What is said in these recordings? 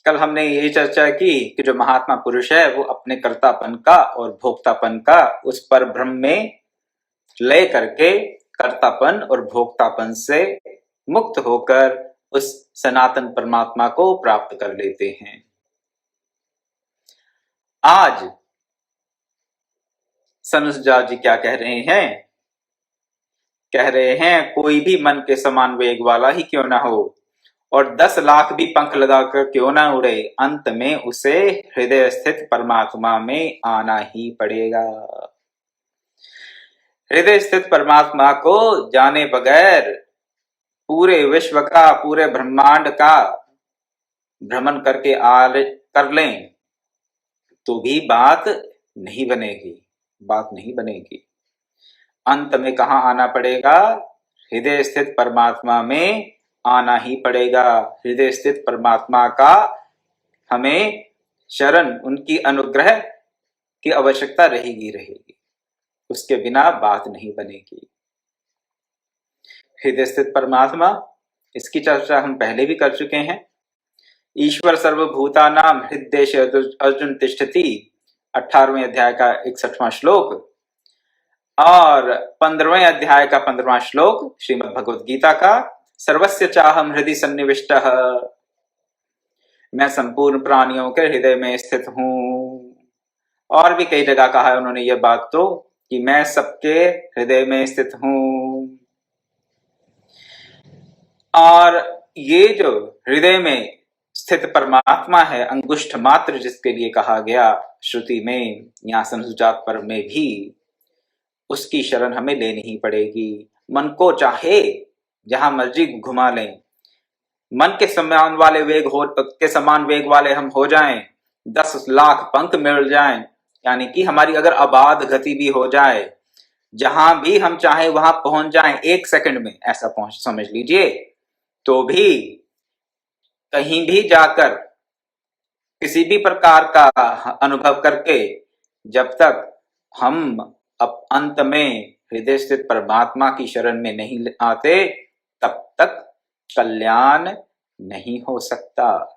कल हमने ये चर्चा की कि जो महात्मा पुरुष है वो अपने कर्तापन का और भोक्तापन का उस पर ब्रह्म में लय करके कर्तापन और भोक्तापन से मुक्त होकर उस सनातन परमात्मा को प्राप्त कर लेते हैं। आज सनुजा जी क्या कह रहे हैं? कह रहे हैं कोई भी मन के समान वेग वाला ही क्यों ना हो और 10 लाख भी पंख लगाकर क्यों ना उड़े, अंत में उसे हृदय स्थित परमात्मा में आना ही पड़ेगा। हृदय स्थित परमात्मा को जाने बगैर पूरे विश्व का, पूरे ब्रह्मांड का भ्रमण करके कर लें तो भी बात नहीं बनेगी। अंत में कहाँ आना पड़ेगा? हृदय स्थित परमात्मा में आना ही पड़ेगा। हृदय स्थित परमात्मा का हमें शरण, उनकी अनुग्रह की आवश्यकता रहेगी। उसके बिना बात नहीं बनेगी। हृदय स्थित परमात्मा, इसकी चर्चा हम पहले भी कर चुके हैं। ईश्वर सर्वभूतानां हृद्देशे अर्जुन तिष्ठति, 18वें अध्याय का 61वां श्लोक और 15वें अध्याय का 15वां श्लोक श्रीमद् भगवद गीता का, सर्वस्य चाहम हृदि सन्निविष्टः, मैं संपूर्ण प्राणियों के हृदय में स्थित हूं। और भी कई जगह कहा है उन्होंने ये बात तो कि मैं सबके हृदय में स्थित हूं। और ये जो हृदय में स्थित परमात्मा है, अंगुष्ठ मात्र जिसके लिए कहा गया श्रुति में, यहाँ संसुजात पर्व में भी, उसकी शरण हमें लेनी ही पड़ेगी। मन को चाहे जहां मर्जी घुमा लें, मन के समान वेग वाले हम हो जाएं, 10 लाख पंख मिल जाएं, यानी कि हमारी अगर आबाद गति भी हो जाए, जहां भी हम चाहे वहां पहुंच जाएं 1 सेकंड में, ऐसा पहुंच समझ लीजिए, तो भी कहीं भी जाकर किसी भी प्रकार का अनुभव करके जब तक हम अब अंत में हृदय स्थित परमात्मा की शरण में नहीं आते, तब तक कल्याण नहीं हो सकता।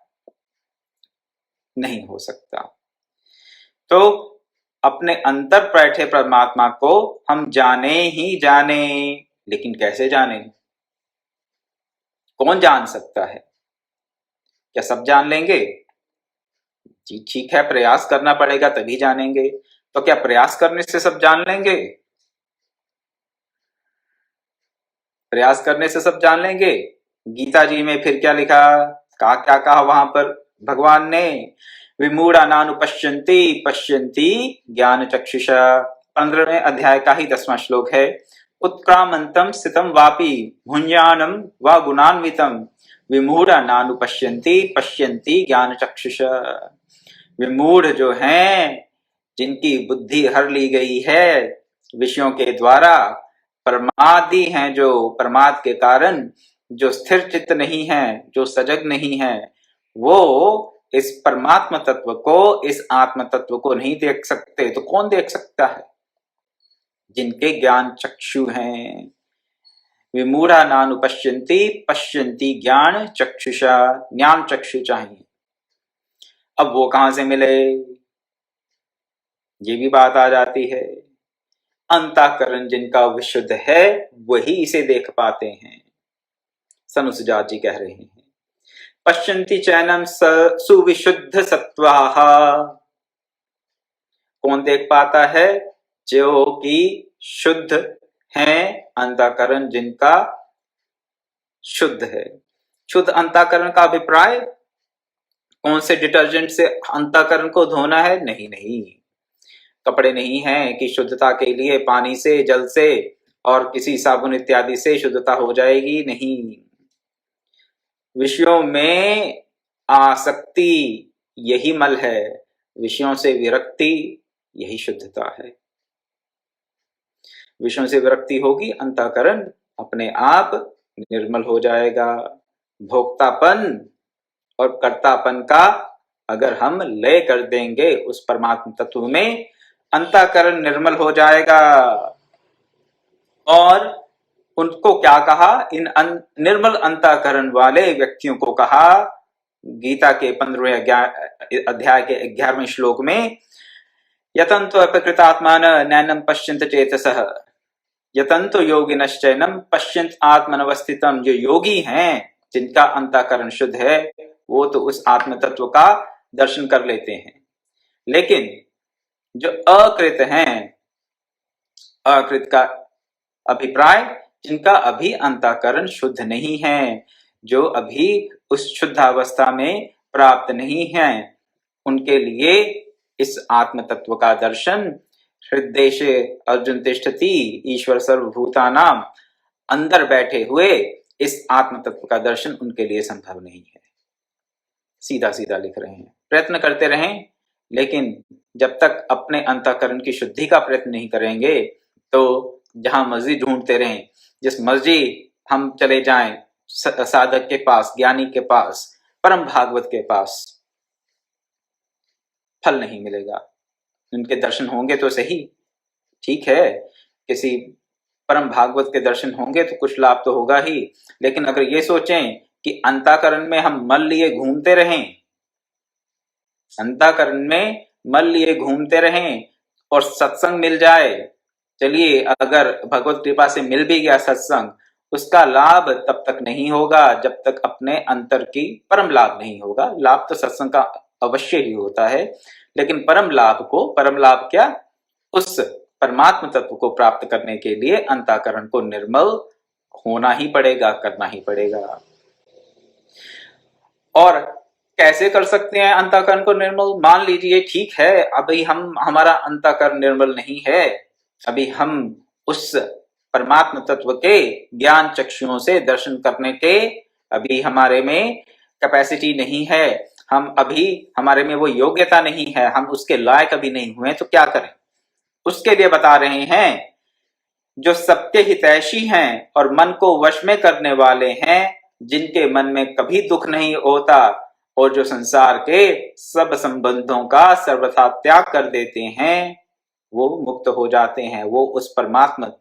तो अपने अंतर बैठे परमात्मा को हम जाने ही जाने, लेकिन कैसे जाने? कौन जान सकता है? क्या सब जान लेंगे? जी ठीक है, प्रयास करना पड़ेगा तभी जानेंगे। तो क्या प्रयास करने से सब जान लेंगे? प्रयास करने से सब जान लेंगे? गीता जी में फिर क्या लिखा, क्या कहा वहां पर भगवान ने? विमूढ़ा नानुपश्यन्ति पश्यन्ति ज्ञान चक्षुषा, 15वें अध्याय का ही 10वां श्लोक है। उत्क्रामंतम स्थितम वापि भुंजानम व गुणान्वितम विमूढ़ा नानुपश्यन्ति पश्यन्ति ज्ञान चक्षुषा। विमूढ़ जो हैं, जिनकी बुद्धि हर ली गई है विषयों के द्वारा, प्रमादी हैं जो प्रमाद के कारण जो स्थिर चित्त नहीं है, जो सजग नहीं है, वो इस परमात्मा तत्व को, इस आत्म तत्व को नहीं देख सकते। तो कौन देख सकता है? जिनके ज्ञान चक्षु हैं। विमूढ़ा नानुपश्यन्ति पश्यन्ति ज्ञान चक्षुषा, ज्ञान चक्षु चाहिए। अब वो कहां से मिले? ये भी बात आ जाती है। अंतःकरण जिनका विशुद्ध है वही इसे देख पाते हैं। सनुसुजात जी कह रहे हैं, पश्यन्ति चैनम सुविशुद्ध सत्वाः, कौन देख पाता है? जो कि शुद्ध हैं, अंतःकरण जिनका शुद्ध है। शुद्ध अंतःकरण का अभिप्राय कौन से डिटर्जेंट से अंतःकरण को धोना है? नहीं, कपड़े नहीं है कि शुद्धता के लिए पानी से, जल से और किसी साबुन इत्यादि से शुद्धता हो जाएगी। नहीं, विषयों में आसक्ति यही मल है, विषयों से विरक्ति यही शुद्धता है। विषयों से विरक्ति होगी, अंतःकरण अपने आप निर्मल हो जाएगा। भोक्तापन और कर्तापन का अगर हम लय कर देंगे उस परमात्मा तत्व में, अंतःकरण निर्मल हो जाएगा। और उनको क्या कहा? इन निर्मल अंतःकरण वाले व्यक्तियों को कहा गीता के 15वें अध्याय के 11वें श्लोक में, यतन्तो अपकृतात्मान नैनम पश्यन्त चेतसः यतन्तो योगिनश्चैनम पश्यन्त आत्मनवस्थितम। जो योगी हैं, जिनका अंतःकरण शुद्ध है, वो तो उस आत्म तत्व का दर्शन कर लेते हैं। लेकिन जो अकृत हैं, अकृत का अभिप्राय जिनका अभी अंतःकरण शुद्ध नहीं है, जो अभी उस शुद्ध अवस्था में प्राप्त नहीं है, उनके लिए इस आत्म तत्व का दर्शन हृदय अर्जुन तिष्ठति ईश्वर सर्वभूतानां, अंदर बैठे हुए इस आत्म तत्व का दर्शन उनके लिए संभव नहीं है। सीधा सीधा लिख रहे हैं, प्रयत्न करते रहें, लेकिन जब तक अपने अंतःकरण की शुद्धि का प्रयत्न नहीं करेंगे तो जहां मर्जी ढूंढते रहें, जिस मर्जी हम चले जाएं, साधक के पास, ज्ञानी के पास, परम भागवत के पास, फल नहीं मिलेगा। उनके दर्शन होंगे तो सही, ठीक है, किसी परम भागवत के दर्शन होंगे तो कुछ लाभ तो होगा ही, लेकिन अगर ये सोचें कि अंतःकरण में हम मल लिए घूमते रहें, अंतःकरण में मल लिए घूमते रहें और सत्संग मिल जाए, चलिए अगर भगवत कृपा से मिल भी गया सत्संग, उसका लाभ तब तक नहीं होगा जब तक अपने अंतर की परम लाभ नहीं होगा। लाभ तो सत्संग का अवश्य ही होता है, लेकिन परम लाभ क्या, उस परमात्म तत्व को प्राप्त करने के लिए अंतःकरण को निर्मल होना ही पड़ेगा, करना ही पड़ेगा। और कैसे कर सकते हैं अंतःकरण को निर्मल? मान लीजिए ठीक है, अभी हमारा अंतःकरण निर्मल नहीं है, अभी हम उस परमात्म तत्व के ज्ञान चक्षुओं से दर्शन करने के अभी हमारे में कैपेसिटी नहीं है, हम अभी हमारे में वो योग्यता नहीं है, हम उसके लायक अभी नहीं हुए, तो क्या करें? उसके लिए बता रहे हैं, जो सबके हितैषी हैं और मन को वश में करने वाले हैं, जिनके मन में कभी दुख नहीं होता और जो संसार के सब संबंधों का सर्वथा त्याग कर देते हैं, वो मुक्त हो जाते हैं, वो उस परमात्मा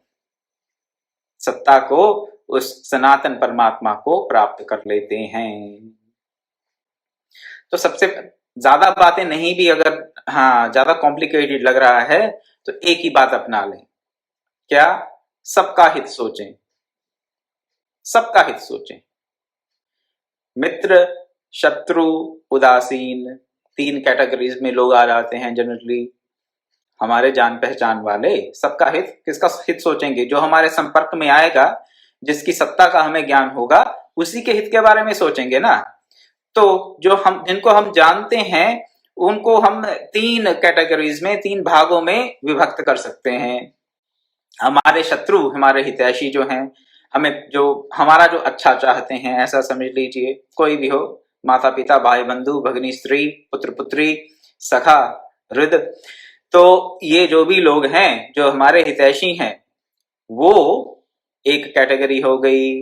सत्ता को, उस सनातन परमात्मा को प्राप्त कर लेते हैं। तो सबसे ज्यादा बातें नहीं भी अगर ज्यादा कॉम्प्लिकेटेड लग रहा है तो एक ही बात अपना लें, क्या? सबका हित सोचें, सबका हित सोचें। मित्र, शत्रु, उदासीन, 3 कैटेगरीज में लोग आ जाते हैं जनरली। हमारे जान पहचान वाले सबका हित, किसका हित सोचेंगे? जो हमारे संपर्क में आएगा, जिसकी सत्ता का हमें ज्ञान होगा, उसी के हित के बारे में सोचेंगे ना। तो जिनको हम जानते हैं, उनको हम 3 कैटेगरीज में, 3 भागों में विभक्त कर सकते हैं। हमारे शत्रु, हमारे हितैषी जो हैं, हमारा जो अच्छा चाहते हैं, ऐसा समझ लीजिए, कोई भी हो, माता पिता, भाई बंधु, भगिनी स्त्री, पुत्र पुत्री, सखा, हृद, तो ये जो भी लोग हैं जो हमारे हितैषी हैं, वो एक कैटेगरी हो गई।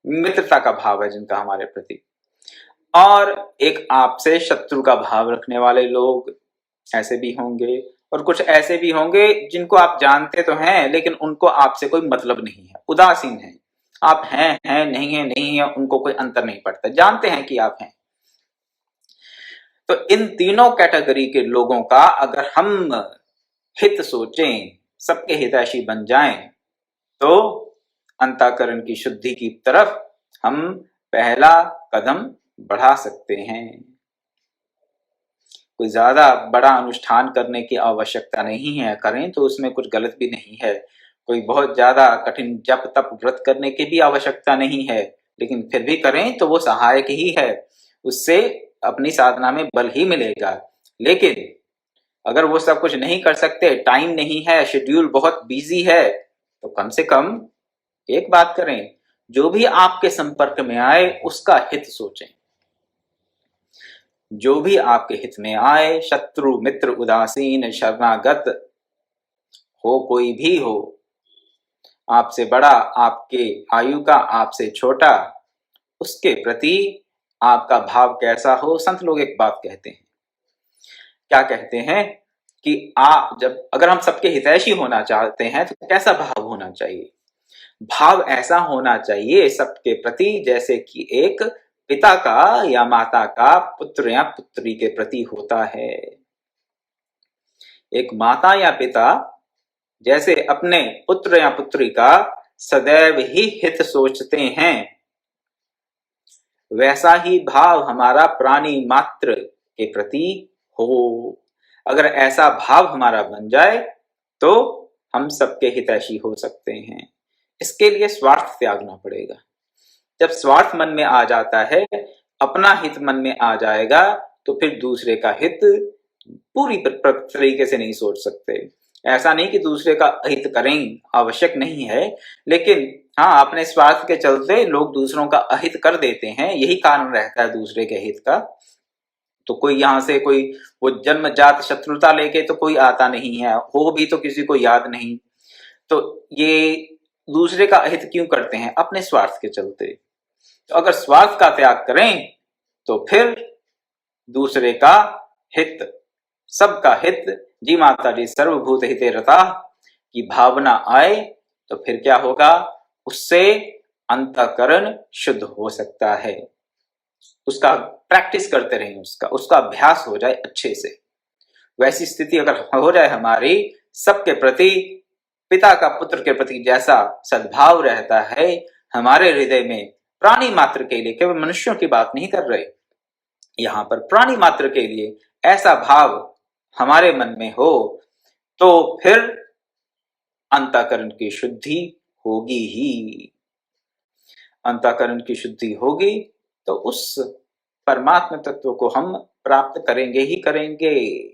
मित्रता का भाव है जिनका हमारे प्रति, और एक आपसे शत्रु का भाव रखने वाले लोग ऐसे भी होंगे, और कुछ ऐसे भी होंगे जिनको आप जानते तो हैं लेकिन उनको आपसे कोई मतलब नहीं है, उदासीन है, आप हैं नहीं है, उनको कोई अंतर नहीं पड़ता, जानते हैं कि आप हैं। तो इन तीनों कैटेगरी के लोगों का अगर हम हित सोचें, सबके हितैषी बन जाएं, तो अंतःकरण की शुद्धि की तरफ हम पहला कदम बढ़ा सकते हैं। कोई ज्यादा बड़ा अनुष्ठान करने की आवश्यकता नहीं है, करें तो उसमें कुछ गलत भी नहीं है। कोई बहुत ज्यादा कठिन जप तप व्रत करने की भी आवश्यकता नहीं है, लेकिन फिर भी करें तो वो सहायक ही है, उससे अपनी साधना में बल ही मिलेगा। लेकिन अगर वो सब कुछ नहीं कर सकते, टाइम नहीं है, शेड्यूल बहुत बिजी है, तो कम से कम एक बात करें, जो भी आपके संपर्क में आए उसका हित सोचें। जो भी आपके हित में आए, शत्रु, मित्र, उदासीन, शरणागत हो, कोई भी हो, आपसे बड़ा, आपके आयु का, आपसे छोटा, उसके प्रति आपका भाव कैसा हो। संत लोग एक बात कहते हैं, क्या कहते हैं कि अगर हम सबके हितैषी होना चाहते हैं तो कैसा भाव होना चाहिए? भाव ऐसा होना चाहिए सबके प्रति जैसे कि एक पिता का या माता का पुत्र या पुत्री के प्रति होता है। एक माता या पिता जैसे अपने पुत्र या पुत्री का सदैव ही हित सोचते हैं, वैसा ही भाव हमारा प्राणी मात्र के प्रति हो। अगर ऐसा भाव हमारा बन जाए तो हम सबके हितैषी हो सकते हैं। इसके लिए स्वार्थ त्यागना पड़ेगा। जब स्वार्थ मन में आ जाता है, अपना हित मन में आ जाएगा, तो फिर दूसरे का हित पूरी तरीके से नहीं सोच सकते। ऐसा नहीं कि दूसरे का हित करें, आवश्यक नहीं है, लेकिन हाँ, अपने स्वार्थ के चलते लोग दूसरों का अहित कर देते हैं, यही कारण रहता है दूसरे के हित का। तो कोई यहाँ से कोई वो जन्मजात शत्रुता लेके तो कोई आता नहीं है, हो भी तो किसी को याद नहीं। तो ये दूसरे का अहित क्यों करते हैं? अपने स्वार्थ के चलते। तो अगर स्वार्थ का त्याग करें तो फिर दूसरे का हित, सबका हित, जी माता जी सर्वभूत हिते रता की भावना आए तो फिर क्या होगा? उससे अंतःकरण शुद्ध हो सकता है। उसका प्रैक्टिस करते रहें, उसका अभ्यास हो जाए अच्छे से। वैसी स्थिति अगर हो जाए हमारी, सबके प्रति, पिता का पुत्र के प्रति जैसा सद्भाव रहता है हमारे हृदय में, प्राणी मात्र के लिए, केवल मनुष्यों की बात नहीं कर रहे, यहां पर प्राणी मात्र के लिए ऐसा भाव हमारे मन में हो, तो फिर अंतःकरण की शुद्धि होगी ही। अंतःकरण की शुद्धि होगी तो उस परमात्म तत्व को हम प्राप्त करेंगे ही करेंगे,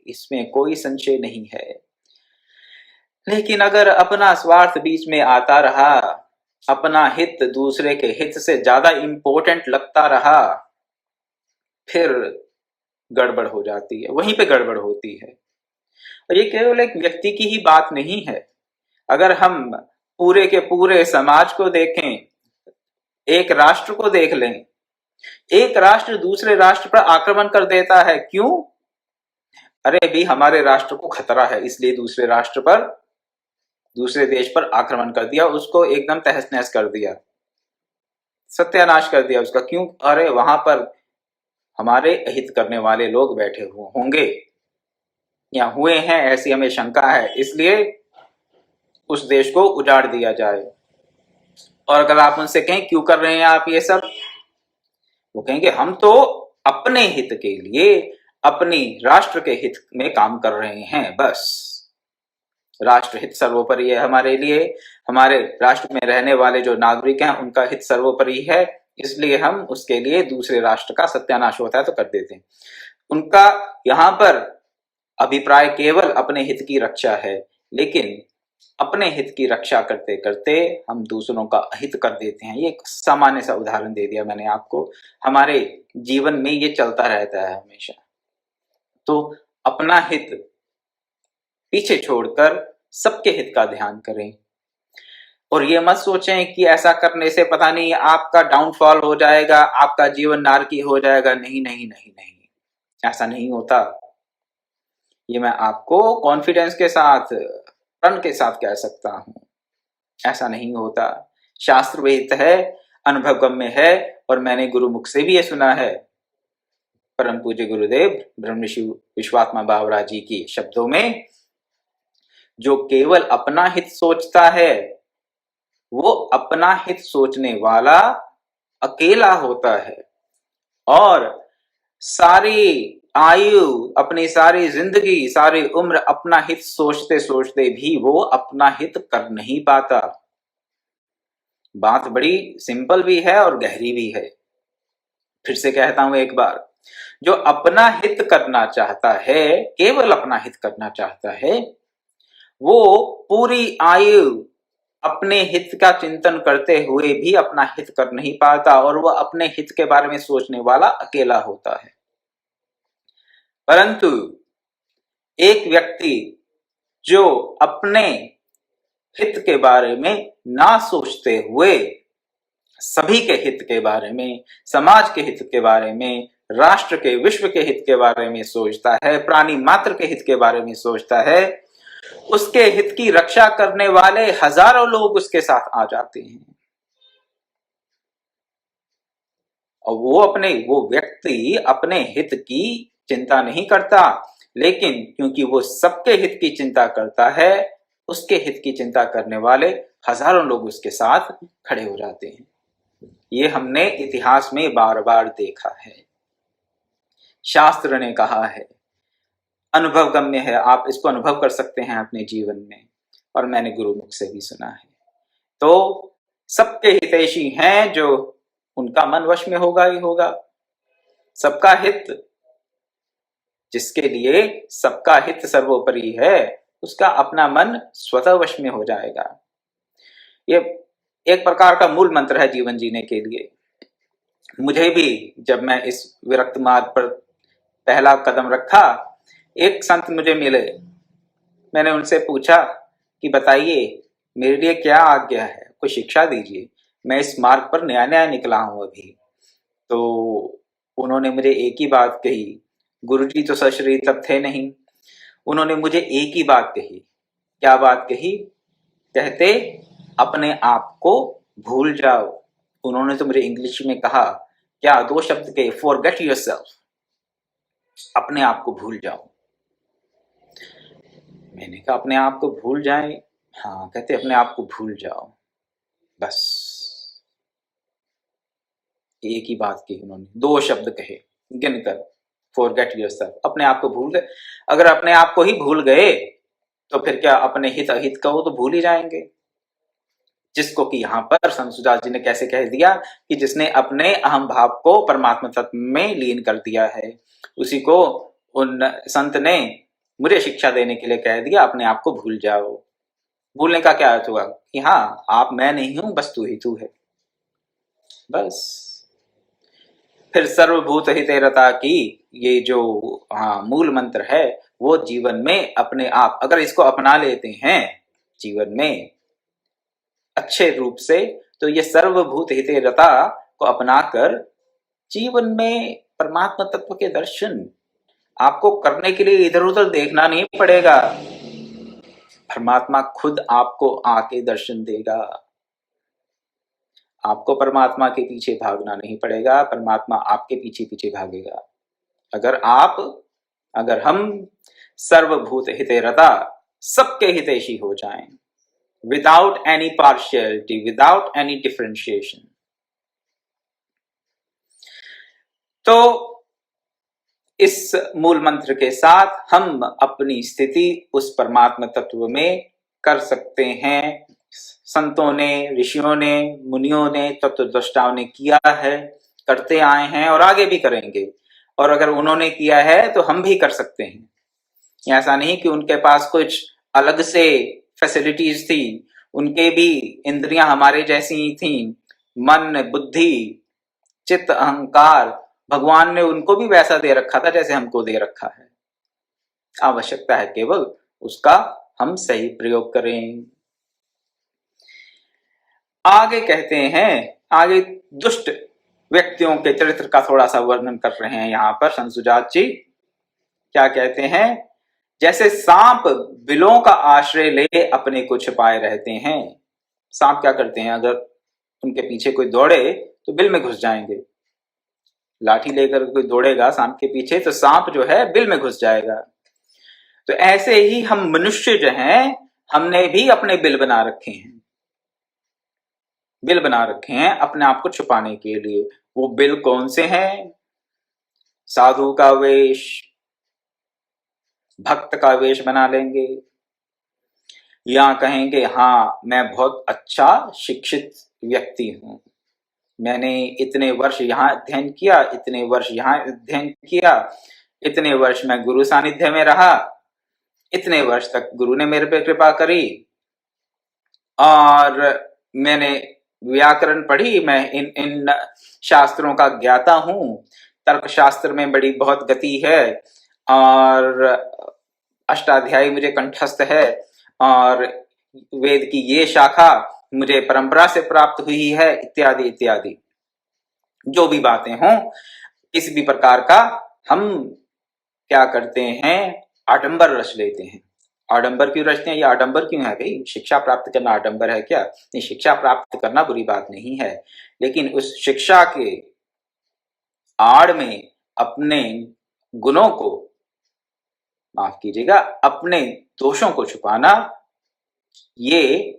इसमें कोई संशय नहीं है। लेकिन अगर अपना स्वार्थ बीच में आता रहा, अपना हित दूसरे के हित से ज्यादा इंपॉर्टेंट लगता रहा, फिर गड़बड़ हो जाती है, वहीं पे गड़बड़ होती है। और ये केवल एक व्यक्ति की ही बात नहीं है। अगर हम पूरे के पूरे समाज को देखें, एक राष्ट्र को देख लें, एक राष्ट्र दूसरे राष्ट्र पर आक्रमण कर देता है, क्यों? अरे भी हमारे राष्ट्र को खतरा है, इसलिए दूसरे राष्ट्र पर, दूसरे देश पर आक्रमण कर दिया, उसको एकदम तहस नहस कर दिया, सत्यानाश कर दिया उसका। क्यों? अरे वहां पर हमारे अहित करने वाले लोग बैठे हुए होंगे या हुए हैं, ऐसी हमें शंका है, इसलिए उस देश को उजाड़ दिया जाए। और अगर आप उनसे कहें क्यों कर रहे हैं आप ये सब, वो कहेंगे हम तो अपने हित के लिए, अपनी राष्ट्र के हित में काम कर रहे हैं, बस राष्ट्र हित सर्वोपरि है हमारे लिए, हमारे राष्ट्र में रहने वाले जो नागरिक हैं उनका हित सर्वोपरि है, इसलिए हम उसके लिए दूसरे राष्ट्र का सत्यानाश होता है तो कर देते हैं। उनका यहाँ पर अभिप्राय केवल अपने हित की रक्षा है, लेकिन अपने हित की रक्षा करते करते हम दूसरों का अहित कर देते हैं। ये एक सामान्य सा उदाहरण दे दिया मैंने आपको, हमारे जीवन में ये चलता रहता है हमेशा। तो अपना हित पीछे छोड़कर सबके हित का ध्यान करें, और ये मत सोचें कि ऐसा करने से पता नहीं आपका डाउनफॉल हो जाएगा, आपका जीवन नारकी हो जाएगा। नहीं नहीं नहीं नहीं, ऐसा नहीं होता। ये मैं आपको कॉन्फिडेंस के साथ, प्रण के साथ कह सकता हूं, ऐसा नहीं होता। शास्त्र विहित है, अनुभव गम्य है, और मैंने गुरुमुख से भी ये सुना है। परम पूज्य गुरुदेव ब्रह्मऋषि विश्वात्मा बावरा जी की शब्दों में, जो केवल अपना हित सोचता है, वो अपना हित सोचने वाला अकेला होता है, और सारी आयु, अपनी सारी जिंदगी, सारी उम्र अपना हित सोचते सोचते भी वो अपना हित कर नहीं पाता। बात बड़ी सिंपल भी है और गहरी भी है। फिर से कहता हूं एक बार, जो अपना हित करना चाहता है, केवल अपना हित करना चाहता है, वो पूरी आयु अपने हित का चिंतन करते हुए भी अपना हित कर नहीं पाता, और वह अपने हित के बारे में सोचने वाला अकेला होता है। परंतु एक व्यक्ति जो अपने हित के बारे में ना सोचते हुए सभी के हित के बारे में, समाज के हित के बारे में, राष्ट्र के, विश्व के हित के बारे में सोचता है, प्राणी मात्र के हित के बारे में सोचता है, उसके हित की रक्षा करने वाले हजारों लोग उसके साथ आ जाते हैं। और वो व्यक्ति अपने हित की चिंता नहीं करता, लेकिन क्योंकि वो सबके हित की चिंता करता है, उसके हित की चिंता करने वाले हजारों लोग उसके साथ खड़े हो जाते हैं। ये हमने इतिहास में बार बार देखा है, शास्त्र ने कहा है, अनुभव गम्य है, आप इसको अनुभव कर सकते हैं अपने जीवन में, और मैंने गुरुमुख से भी सुना है। तो सबके हितैषी हैं जो उनका मन वश में होगा ही होगा। सबका हित, जिसके लिए सबका हित सर्वोपरि है, उसका अपना मन स्वतः वश में हो जाएगा। ये एक प्रकार का मूल मंत्र है जीवन जीने के लिए। मुझे भी जब मैं इस विरक्त मार्ग पर पहला कदम रखा, एक संत मुझे मिले, मैंने उनसे पूछा कि बताइए मेरे लिए क्या आज्ञा है, कोई शिक्षा दीजिए, मैं इस मार्ग पर नया नया निकला हूं अभी। तो उन्होंने मुझे एक ही बात कही, गुरुजी तो सशरीर तब थे नहीं, उन्होंने मुझे एक ही बात कही। क्या बात कही? कहते अपने आप को भूल जाओ। उन्होंने तो मुझे इंग्लिश में कहा, क्या दो शब्द के, फॉरगेट योरसेल्फ, अपने आप को भूल जाओ। मैंने कहा अपने आप को भूल जाए? हाँ, कहते अपने आप को भूल जाओ, बस एक ही बात की उन्होंने, दो शब्द कहे गिनकर, फॉरगेट योरसेल्फ, अपने आप को भूल गए। अगर अपने आप को ही भूल गए तो फिर क्या अपने हित अहित का वो तो भूल ही जाएंगे। जिसको कि यहाँ पर संत सुजात जी ने कैसे कह दिया कि जिसने अपने अहम भाव को परमात्मा तत्व में लीन कर दिया है, उसी को उन संत ने मुझे शिक्षा देने के लिए कह दिया, अपने आप को भूल जाओ। भूलने का क्या अर्थ हुआ कि हाँ, आप मैं नहीं हूं, बस तू ही तू है, बस। फिर सर्वभूत हितेरता की ये जो मूल मंत्र है, वो जीवन में अपने आप अगर इसको अपना लेते हैं जीवन में अच्छे रूप से, तो ये सर्वभूत हितेरता को अपनाकर जीवन में परमात्मा तत्व के दर्शन आपको करने के लिए इधर उधर देखना नहीं पड़ेगा। परमात्मा खुद आपको आके दर्शन देगा। आपको परमात्मा के पीछे भागना नहीं पड़ेगा, परमात्मा आपके पीछे पीछे भागेगा। अगर हम सर्वभूत हितेरता, सबके हितैषी हो जाएं, without any partiality, without any differentiation, तो इस मूल मंत्र के साथ हम अपनी स्थिति उस परमात्मा तत्व में कर सकते हैं। संतों ने, ऋषियों ने, मुनियों ने, तत्वदृष्टाओं ने किया है, करते आए हैं और आगे भी करेंगे। और अगर उन्होंने किया है तो हम भी कर सकते हैं। ऐसा नहीं कि उनके पास कुछ अलग से फैसिलिटीज थी, उनके भी इंद्रियां हमारे जैसी ही थी, मन, बुद्धि, चित्त, अहंकार, भगवान ने उनको भी वैसा दे रखा था जैसे हमको दे रखा है। आवश्यकता है केवल उसका हम सही प्रयोग करें। आगे कहते हैं, आगे दुष्ट व्यक्तियों के चरित्र का थोड़ा सा वर्णन कर रहे हैं यहाँ पर संत सुजात जी। क्या कहते हैं? जैसे सांप बिलों का आश्रय ले अपने को छिपाए रहते हैं। सांप क्या करते हैं? अगर उनके पीछे कोई दौड़े तो बिल में घुस जाएंगे। लाठी लेकर कोई दौड़ेगा सांप के पीछे तो सांप जो है बिल में घुस जाएगा। तो ऐसे ही हम मनुष्य जो हैं, हमने भी अपने बिल बना रखे हैं, बिल बना रखे हैं अपने आप को छुपाने के लिए। वो बिल कौन से हैं? साधु का वेश, भक्त का वेश बना लेंगे, या कहेंगे हाँ मैं बहुत अच्छा शिक्षित व्यक्ति हूं, मैंने इतने वर्ष यहाँ अध्ययन किया, इतने वर्ष यहाँ अध्ययन किया, इतने वर्ष मैं गुरु सानिध्य में रहा, इतने वर्ष तक गुरु ने मेरे पे कृपा करी, और मैंने व्याकरण पढ़ी, मैं इन शास्त्रों का ज्ञाता हूं, तर्क शास्त्र में बड़ी बहुत गति है, और अष्टाध्यायी मुझे कंठस्थ है, और वेद की ये शाखा मुझे परंपरा से प्राप्त हुई है, इत्यादि इत्यादि। जो भी बातें हों, किसी भी प्रकार का हम क्या करते हैं? आडंबर रच लेते हैं। आडंबर क्यों रचते हैं? ये आडंबर क्यों है भाई? शिक्षा प्राप्त करना आडंबर है क्या? नहीं, शिक्षा प्राप्त करना बुरी बात नहीं है, लेकिन उस शिक्षा के आड़ में अपने गुणों को, माफ कीजिएगा, अपने दोषों को छुपाना, ये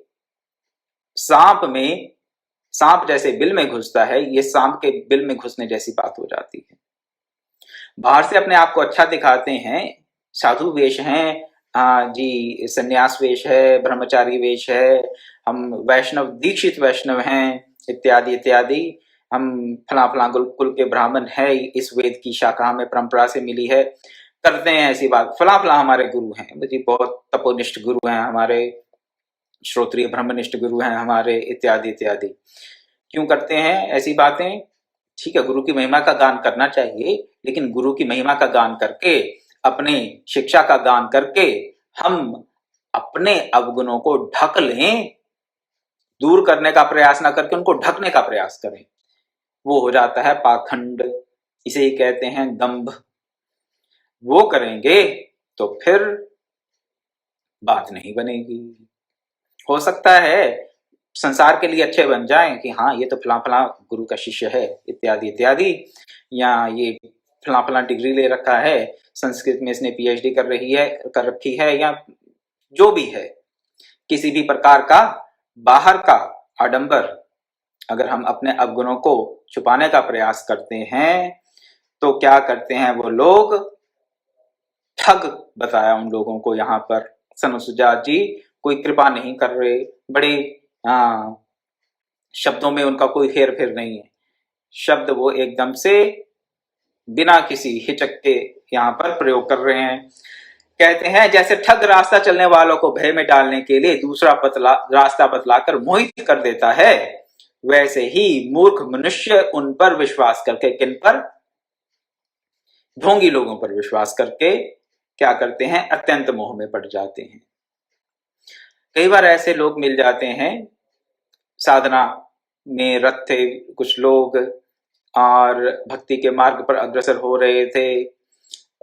सांप जैसे बिल में घुसता है, ये सांप के बिल में घुसने जैसी बात हो जाती है। बाहर से अपने आप को अच्छा दिखाते हैं, साधु वेश हैं, हाँ जी, संन्यास वेश है, ब्रह्मचारी वेश है, हम वैष्णव, दीक्षित वैष्णव हैं, इत्यादि इत्यादि, हम फला फला कुल के ब्राह्मण है, इस वेद की शाखा हमें परंपरा से मिली है, करते हैं ऐसी बात, फला फला हमारे गुरु हैं जी, बहुत तपोनिष्ठ गुरु हैं हमारे, श्रोत्रिय ब्रह्मनिष्ठ गुरु हैं हमारे, इत्यादि इत्यादि। क्यों करते हैं ऐसी बातें? ठीक है, गुरु की महिमा का गान करना चाहिए, लेकिन गुरु की महिमा का गान करके, अपने शिक्षा का गान करके, हम अपने अवगुणों को ढक लें, दूर करने का प्रयास ना करके उनको ढकने का प्रयास करें, वो हो जाता है पाखंड, इसे ही कहते हैं दंभ। वो करेंगे तो फिर बात नहीं बनेगी। हो सकता है संसार के लिए अच्छे बन जाएं कि हाँ ये तो फला फला गुरु का शिष्य है, इत्यादि इत्यादि, या ये फला फला डिग्री ले रखा है, संस्कृत में इसने पीएचडी कर रखी है, या जो भी है, किसी भी प्रकार का बाहर का आडंबर अगर हम अपने अवगुणों को छुपाने का प्रयास करते हैं तो क्या करते हैं वो लोग? ठग बताया उन लोगों को यहाँ पर सनुसुजात जी, कोई कृपा नहीं कर रहे, बड़े शब्दों में उनका कोई हेर फेर नहीं है, शब्द वो एकदम से बिना किसी हिचक के यहाँ पर प्रयोग कर रहे हैं। कहते हैं जैसे ठग रास्ता चलने वालों को भय में डालने के लिए दूसरा रास्ता बतलाकर मोहित कर देता है, वैसे ही मूर्ख मनुष्य उन पर विश्वास करके, किन पर? ढोंगी लोगों पर विश्वास करके क्या करते हैं? अत्यंत मोह में पड़ जाते हैं। कई बार ऐसे लोग मिल जाते हैं, साधना में रत थे कुछ लोग और भक्ति के मार्ग पर अग्रसर हो रहे थे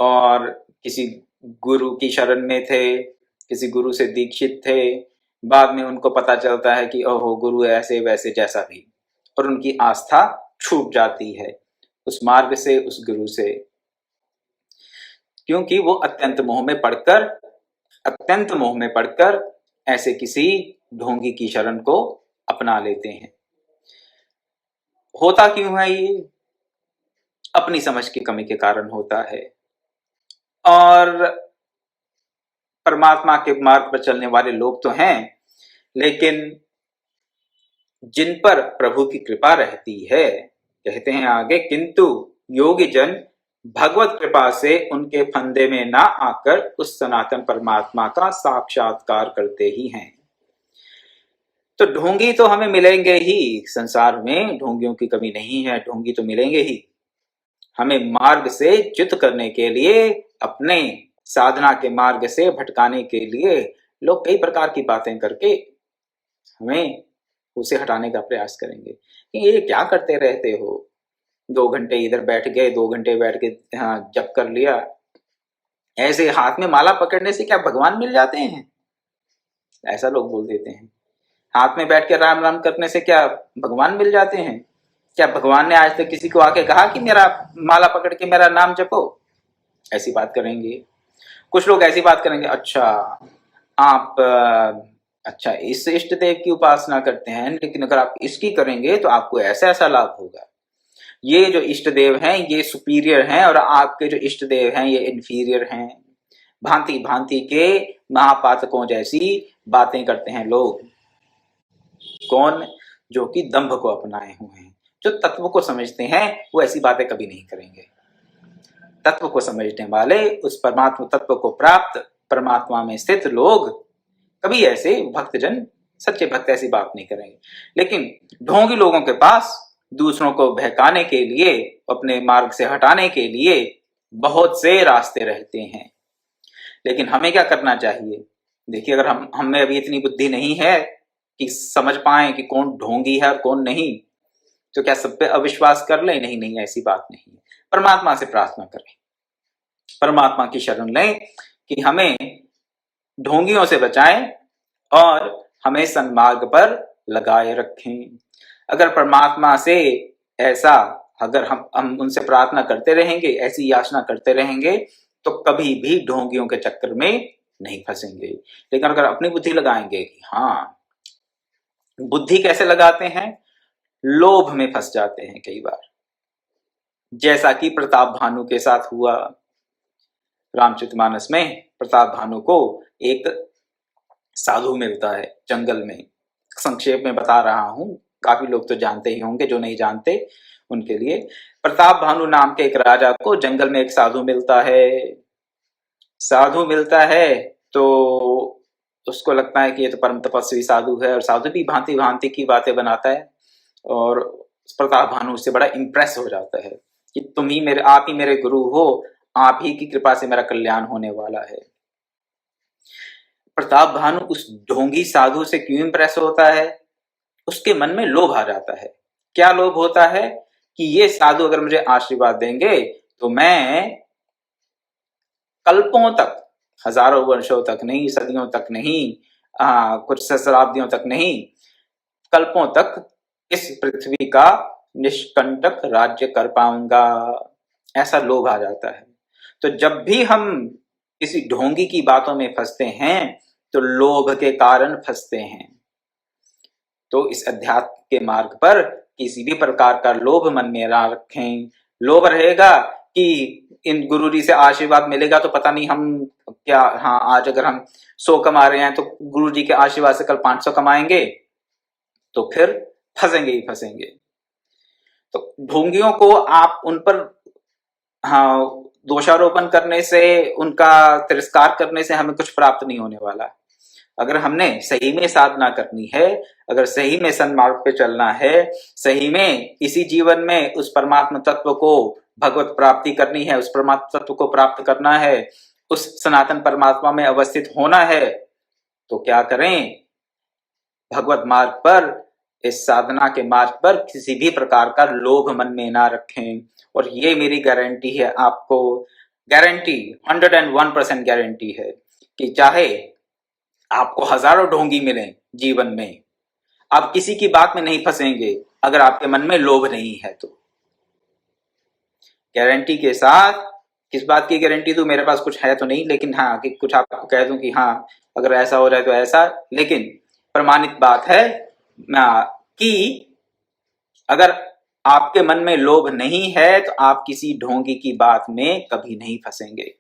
और किसी गुरु की शरण में थे, किसी गुरु से दीक्षित थे, बाद में उनको पता चलता है कि ओहो गुरु ऐसे वैसे जैसा भी, और उनकी आस्था छूट जाती है उस मार्ग से, उस गुरु से, क्योंकि वो अत्यंत मोह में पड़कर ऐसे किसी ढोंगी की शरण को अपना लेते हैं। होता क्यों है ये? अपनी समझ की कमी के कारण होता है। और परमात्मा के मार्ग पर चलने वाले लोग तो हैं, लेकिन जिन पर प्रभु की कृपा रहती है, कहते हैं आगे, किंतु योगी जन भगवत कृपा से उनके फंदे में ना आकर उस सनातन परमात्मा का साक्षात्कार करते ही हैं। तो ढोंगी तो हमें मिलेंगे ही, संसार में ढोंगियों की कमी नहीं है, ढोंगी तो मिलेंगे ही। हमें मार्ग से च्युत करने के लिए, अपने साधना के मार्ग से भटकाने के लिए लोग कई प्रकार की बातें करके हमें उसे हटाने का प्रयास करेंगे कि ये क्या करते रहते हो, 2 घंटे इधर बैठ गए, 2 घंटे बैठ के जप कर लिया, ऐसे हाथ में माला पकड़ने से क्या भगवान मिल जाते हैं? ऐसा लोग बोल देते हैं। हाथ में बैठ के राम राम करने से क्या भगवान मिल जाते हैं? क्या भगवान ने आज तक किसी को आके कहा कि मेरा माला पकड़ के मेरा नाम जपो? ऐसी बात करेंगे। कुछ लोग ऐसी बात करेंगे, अच्छा आप अच्छा इस इष्ट देव की उपासना करते हैं, लेकिन अगर आप इसकी करेंगे तो आपको ऐसा ऐसा लाभ होगा। ये जो इष्ट देव हैं ये सुपीरियर हैं और आपके जो इष्ट देव हैं ये इंफीरियर हैं। भांति भांति के महापातकों जैसी बातें करते हैं लोग। कौन? जो कि दंभ को अपनाए हुए हैं। जो तत्व को समझते हैं वो ऐसी बातें कभी नहीं करेंगे। तत्व को समझने वाले, उस परमात्मा तत्व को प्राप्त परमात्मा में स्थित लोग कभी ऐसे भक्तजन, सच्चे भक्त ऐसी बात नहीं करेंगे। लेकिन ढोंगी लोगों के पास दूसरों को बहकाने के लिए, अपने मार्ग से हटाने के लिए बहुत से रास्ते रहते हैं। लेकिन हमें क्या करना चाहिए? देखिए, अगर हमें अभी इतनी बुद्धि नहीं है कि समझ पाए कि कौन ढोंगी है और कौन नहीं, तो क्या सब पे अविश्वास कर लें? नहीं नहीं, ऐसी बात नहीं है। परमात्मा से प्रार्थना करें, परमात्मा की शरण लें कि हमें ढोंगियों से बचाएं और हमें सन्मार्ग पर लगाए रखें। अगर परमात्मा से ऐसा अगर हम उनसे प्रार्थना करते रहेंगे, ऐसी याचना करते रहेंगे, तो कभी भी ढोंगियों के चक्कर में नहीं फंसेंगे। लेकिन अगर अपनी बुद्धि लगाएंगे कि हाँ, बुद्धि कैसे लगाते हैं, लोभ में फंस जाते हैं कई बार, जैसा कि प्रताप भानु के साथ हुआ। रामचरितमानस में प्रताप भानु को एक साधु मिलता है जंगल में। संक्षेप में बता रहा हूं, काफी लोग तो जानते ही होंगे, जो नहीं जानते उनके लिए। प्रताप भानु नाम के एक राजा को जंगल में एक साधु मिलता है। साधु मिलता है तो उसको लगता है कि ये तो परम तपस्वी साधु है, और साधु भी भांति भांति की बातें बनाता है। और प्रताप भानु उससे बड़ा इंप्रेस हो जाता है कि तुम ही मेरे, आप ही मेरे गुरु हो, आप ही की कृपा से मेरा कल्याण होने वाला है। प्रताप भानु उस ढोंगी साधु से क्यों इंप्रेस होता है? उसके मन में लोभ आ जाता है। क्या लोभ होता है? कि ये साधु अगर मुझे आशीर्वाद देंगे तो मैं कल्पों तक, हजारों वर्षों तक नहीं, सदियों तक नहीं, कुछ सहस्राब्दियों तक नहीं, कल्पों तक इस पृथ्वी का निष्कंटक राज्य कर पाऊंगा। ऐसा लोभ आ जाता है। तो जब भी हम किसी ढोंगी की बातों में फंसते हैं तो लोभ के कारण फंसते हैं। तो इस अध्यात्म के मार्ग पर किसी भी प्रकार का लोभ मन में ना रखें। लोभ रहेगा कि इन गुरुजी से आशीर्वाद मिलेगा तो पता नहीं हम क्या, हाँ आज अगर हम 100 कमा रहे हैं तो गुरुजी के आशीर्वाद से कल 500 कमाएंगे, तो फिर फंसेंगे ही फंसेंगे। तो ढोंगियों को आप उन पर, हाँ, दोषारोपण करने से, उनका तिरस्कार करने से हमें कुछ प्राप्त नहीं होने वाला। अगर हमने सही में साधना करनी है, अगर सही में सन्मार्ग पे चलना है, सही में इसी जीवन में उस परमात्मा तत्व को, भगवत प्राप्ति करनी है, उस परमात्मा तत्व को प्राप्त करना है, उस सनातन परमात्मा में अवस्थित होना है, तो क्या करें? भगवत मार्ग पर, इस साधना के मार्ग पर किसी भी प्रकार का लोभ मन में ना रखें। और ये मेरी गारंटी है आपको, गारंटी 101% गारंटी है कि चाहे आपको हजारों ढोंगी मिले जीवन में, आप किसी की बात में नहीं फंसेंगे अगर आपके मन में लोभ नहीं है तो। गारंटी के साथ, किस बात की गारंटी दूं? मेरे पास कुछ है तो नहीं, लेकिन हाँ कि कुछ आपको कह दूं कि हाँ अगर ऐसा हो जाए तो ऐसा। लेकिन प्रमाणित बात है कि अगर आपके मन में लोभ नहीं है तो आप किसी ढोंगी की बात में कभी नहीं फंसेंगे।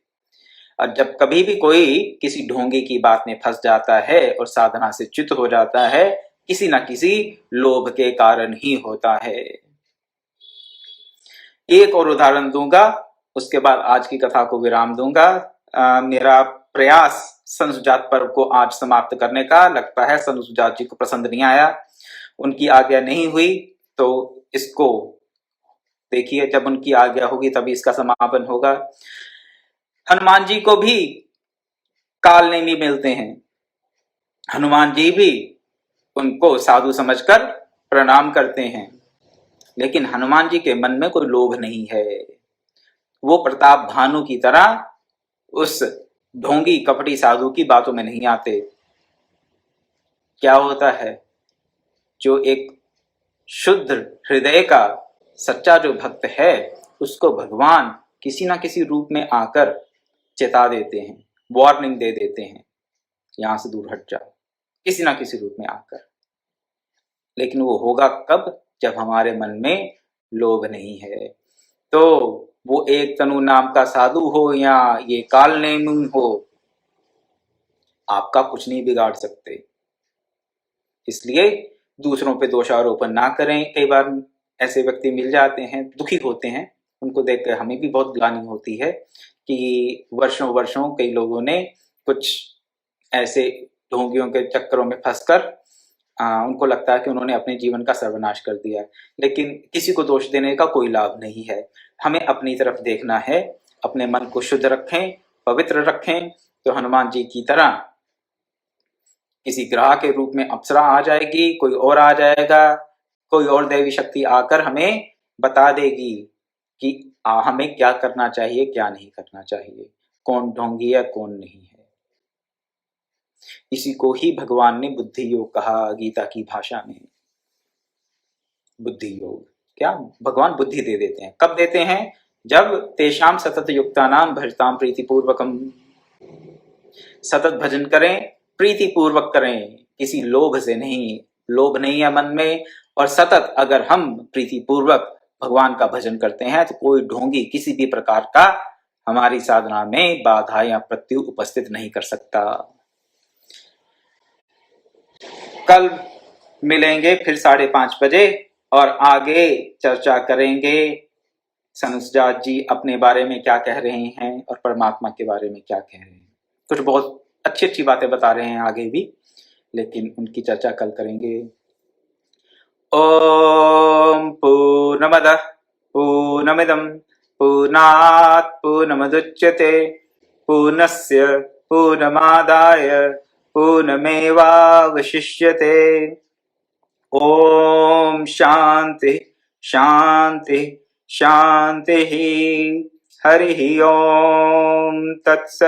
और जब कभी भी कोई किसी ढोंगी की बात में फंस जाता है और साधना से च्युत हो जाता है, किसी ना किसी लोभ के कारण ही होता है। एक और उदाहरण दूंगा, उसके बाद आज की कथा को विराम दूंगा। मेरा प्रयास संसुजात पर्व को आज समाप्त करने का, लगता है संसुजात जी को पसंद नहीं आया, उनकी आज्ञा नहीं हुई, तो इसको देखिए, जब उनकी आज्ञा होगी तभी इसका समापन होगा। हनुमान जी को भी काल नेमी मिलते हैं, हनुमान जी भी उनको साधु समझकर प्रणाम करते हैं, लेकिन हनुमान जी के मन में कोई लोभ नहीं है। वो प्रताप भानु की तरह उस ढोंगी कपटी साधु की बातों में नहीं आते। क्या होता है, जो एक शुद्ध हृदय का सच्चा जो भक्त है, उसको भगवान किसी ना किसी रूप में आकर चेता देते हैं, वार्निंग दे देते हैं, यहां से दूर हट जाओ, किसी ना किसी रूप में आकर। लेकिन वो होगा कब? जब हमारे मन में लोभ नहीं है। तो वो एक तनु नाम का साधु हो या ये काल नेमी हो, आपका कुछ नहीं बिगाड़ सकते। इसलिए दूसरों पे दोषारोपण ना करें। कई बार ऐसे व्यक्ति मिल जाते हैं, दुखी होते हैं, उनको देखकर हमें भी बहुत ग्लानि होती है कि वर्षों वर्षों कई लोगों ने कुछ ऐसे ढोंगियों के चक्करों में फंसकर उनको लगता है कि उन्होंने अपने जीवन का सर्वनाश कर दिया। लेकिन किसी को दोष देने का कोई लाभ नहीं है। हमें अपनी तरफ देखना है, अपने मन को शुद्ध रखें, पवित्र रखें, तो हनुमान जी की तरह किसी ग्रह के रूप में अप्सरा आ जाएगी, कोई और आ जाएगा, कोई और दैवी शक्ति आकर हमें बता देगी कि हमें क्या करना चाहिए, क्या नहीं करना चाहिए, कौन ढोंगी है, कौन नहीं है। इसी को ही भगवान ने बुद्धि योग कहा गीता की भाषा में, बुद्धि योग। क्या भगवान बुद्धि दे देते हैं। कब देते हैं? जब तेषाम सतत युक्तानाम भजताम प्रीतिपूर्वकम, सतत भजन करें, प्रीतिपूर्वक करें, किसी लोभ से नहीं, लोभ नहीं है मन में। और सतत अगर हम प्रीतिपूर्वक भगवान का भजन करते हैं तो कोई ढोंगी किसी भी प्रकार का हमारी साधना में बाधा या प्रत्यु उपस्थित नहीं कर सकता। कल मिलेंगे फिर 5:30 बजे और आगे चर्चा करेंगे सनुसजात जी अपने बारे में क्या कह रहे हैं और परमात्मा के बारे में क्या कह रहे हैं। कुछ बहुत अच्छी अच्छी बातें बता रहे हैं आगे भी, लेकिन उनकी चर्चा कल करेंगे। ओम पूर्णमदः पूर्णमिदं पूर्णात् पूर्णमुदच्यते पूर्णस्य पूर्णमादाय पूर्णमेवावशिष्यते। ओम शांति शांति शांति। हरि ओम तत्सत्।